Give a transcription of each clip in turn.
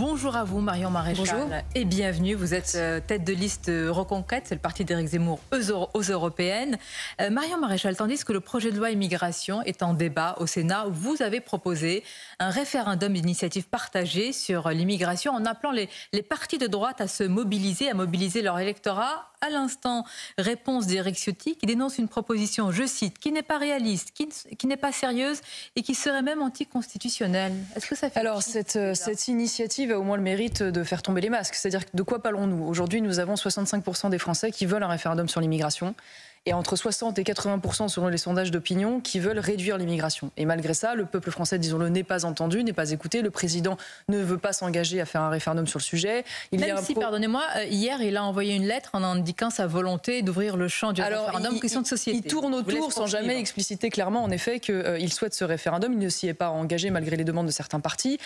Bonjour à vous, Marion Maréchal. Bonjour. Et bienvenue. Vous êtes tête de liste Reconquête, c'est le parti d'Éric Zemmour aux européennes. Marion Maréchal, tandis que le projet de loi immigration est en débat au Sénat, vous avez proposé un référendum d'initiative partagée sur l'immigration en appelant les partis de droite à se mobiliser, à mobiliser leur électorat. À l'instant, réponse d'Éric Ciotti qui dénonce une proposition, je cite, qui n'est pas réaliste, qui n'est pas sérieuse et qui serait même anticonstitutionnelle. Est-ce que ça fait... Alors, cette initiative a au moins le mérite de faire tomber les masques. C'est-à-dire, de quoi parlons-nous? Aujourd'hui, nous avons 65% des Français qui veulent un référendum sur l'immigration. Et entre 60 et 80% selon les sondages d'opinion qui veulent réduire l'immigration. Et malgré ça, le peuple français, disons-le, n'est pas entendu, n'est pas écouté. Le président ne veut pas s'engager à faire un référendum sur le sujet. Pardonnez-moi, hier, il a envoyé une lettre en indiquant sa volonté d'ouvrir le champ du référendum question de société. Il tourne autour sans jamais expliciter clairement, en effet, qu'il souhaite ce référendum. Il ne s'y est pas engagé malgré les demandes de certains partis.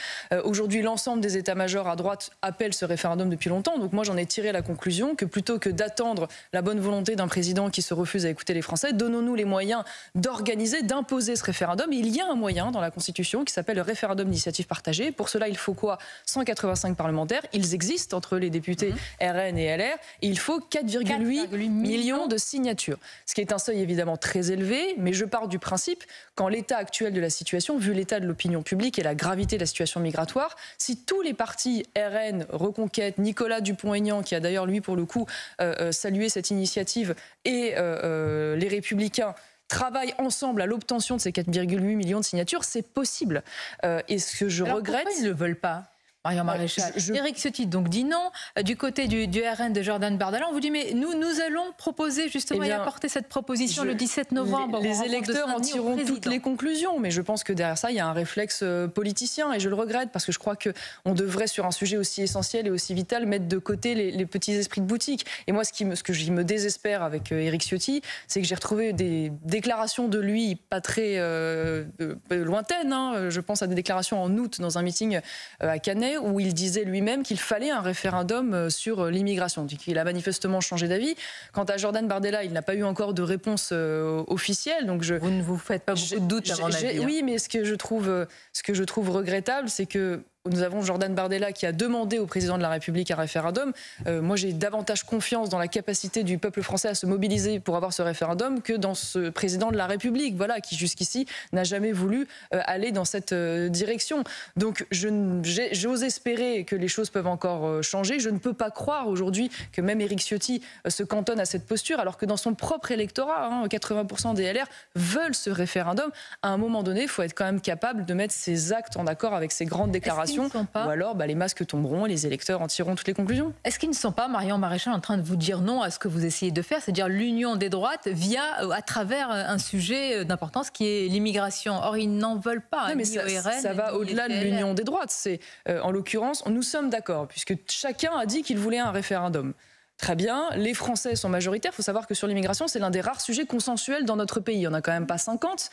Aujourd'hui, l'ensemble des états-majors à droite appellent ce référendum depuis longtemps. Donc moi, j'en ai tiré la conclusion que plutôt que d'attendre la bonne volonté d'un président qui se refuse à écouter les Français, donnons-nous les moyens d'organiser, d'imposer ce référendum. Et il y a un moyen dans la Constitution qui s'appelle le référendum d'initiative partagée. Pour cela, il faut quoi? 185 parlementaires. Ils existent entre les députés RN et LR. Et il faut 4,8 millions de signatures. Ce qui est un seuil évidemment très élevé, mais je pars du principe qu'en l'état actuel de la situation, vu l'état de l'opinion publique et la gravité de la situation migratoire, si tous les partis RN, Reconquête, Nicolas Dupont-Aignan, qui a d'ailleurs lui pour le coup salué cette initiative, et les Républicains travaillent ensemble à l'obtention de ces 4,8 millions de signatures, c'est possible. Et ce que je regrette... Pourquoi ils ne le veulent pas, Marion Maréchal? Éric Ciotti donc dit non. Du côté du RN de Jordan Bardella, on vous dit mais nous allons proposer justement et apporter cette proposition le 17 novembre. Les électeurs en tireront toutes les conclusions, mais je pense que derrière ça, il y a un réflexe politicien et je le regrette parce que je crois qu'on devrait, sur un sujet aussi essentiel et aussi vital, mettre de côté les petits esprits de boutique. Et moi, ce qui me désespère avec Éric Ciotti, c'est que j'ai retrouvé des déclarations de lui pas très lointaines. Je pense à des déclarations en août dans un meeting à Canet, où il disait lui-même qu'il fallait un référendum sur l'immigration. Il a manifestement changé d'avis. Quant à Jordan Bardella, il n'a pas eu encore de réponse officielle. Donc vous ne vous faites pas beaucoup de doutes à mon avis. Oui, mais ce que je trouve regrettable, c'est que nous avons Jordan Bardella qui a demandé au président de la République un référendum. Moi, j'ai davantage confiance dans la capacité du peuple français à se mobiliser pour avoir ce référendum que dans ce président de la République, voilà, qui jusqu'ici n'a jamais voulu aller dans cette direction. Donc, j'ose espérer que les choses peuvent encore changer. Je ne peux pas croire aujourd'hui que même Éric Ciotti se cantonne à cette posture, alors que dans son propre électorat, 80% des LR veulent ce référendum. À un moment donné, il faut être quand même capable de mettre ses actes en accord avec ses grandes déclarations. Ou alors les masques tomberont et les électeurs en tireront toutes les conclusions. Est-ce qu'ils ne sont pas, Marion Maréchal, en train de vous dire non à ce que vous essayez de faire, c'est-à-dire l'union des droites à travers un sujet d'importance qui est l'immigration? Or, ils n'en veulent pas. Non, mais ça va au-delà de l'union des droites. En l'occurrence, nous sommes d'accord, puisque chacun a dit qu'il voulait un référendum. Très bien, les Français sont majoritaires. Il faut savoir que sur l'immigration, c'est l'un des rares sujets consensuels dans notre pays. Il n'y en a quand même pas 50.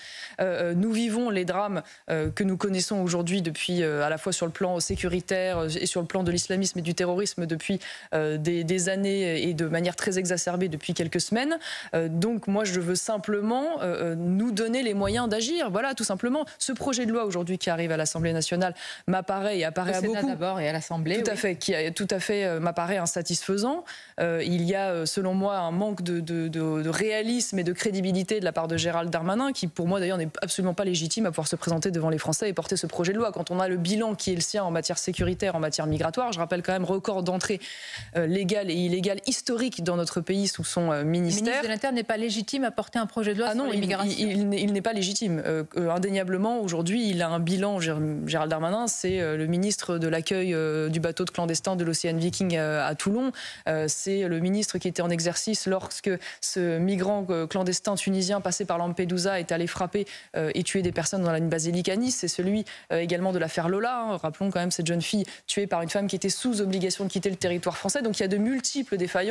Nous vivons les drames que nous connaissons aujourd'hui depuis, à la fois sur le plan sécuritaire et sur le plan de l'islamisme et du terrorisme depuis des années et de manière très exacerbée depuis quelques semaines. Donc moi, je veux simplement nous donner les moyens d'agir. Voilà, tout simplement. Ce projet de loi aujourd'hui qui arrive à l'Assemblée nationale m'apparaît et apparaît à beaucoup... Au Sénat d'abord et à l'Assemblée. Tout à fait m'apparaît insatisfaisant. Il y a, selon moi, un manque de réalisme et de crédibilité de la part de Gérald Darmanin, qui, pour moi, d'ailleurs, n'est absolument pas légitime à pouvoir se présenter devant les Français et porter ce projet de loi. Quand on a le bilan qui est le sien en matière sécuritaire, en matière migratoire, je rappelle quand même record d'entrée légale et illégale historique dans notre pays sous son ministère. Le ministre de l'Intérieur n'est pas légitime à porter un projet de loi sur l'immigration. Il n'est pas légitime. Indéniablement, aujourd'hui, il a un bilan, Gérald Darmanin, c'est le ministre de l'accueil du bateau de clandestins de l'Océan Viking à Toulon. C'est le ministre qui était en exercice lorsque ce migrant clandestin tunisien passé par Lampedusa est allé frapper et tuer des personnes dans la basilique à Nice. C'est celui également de l'affaire Lola. Rappelons quand même cette jeune fille tuée par une femme qui était sous obligation de quitter le territoire français. Donc il y a de multiples défaillances.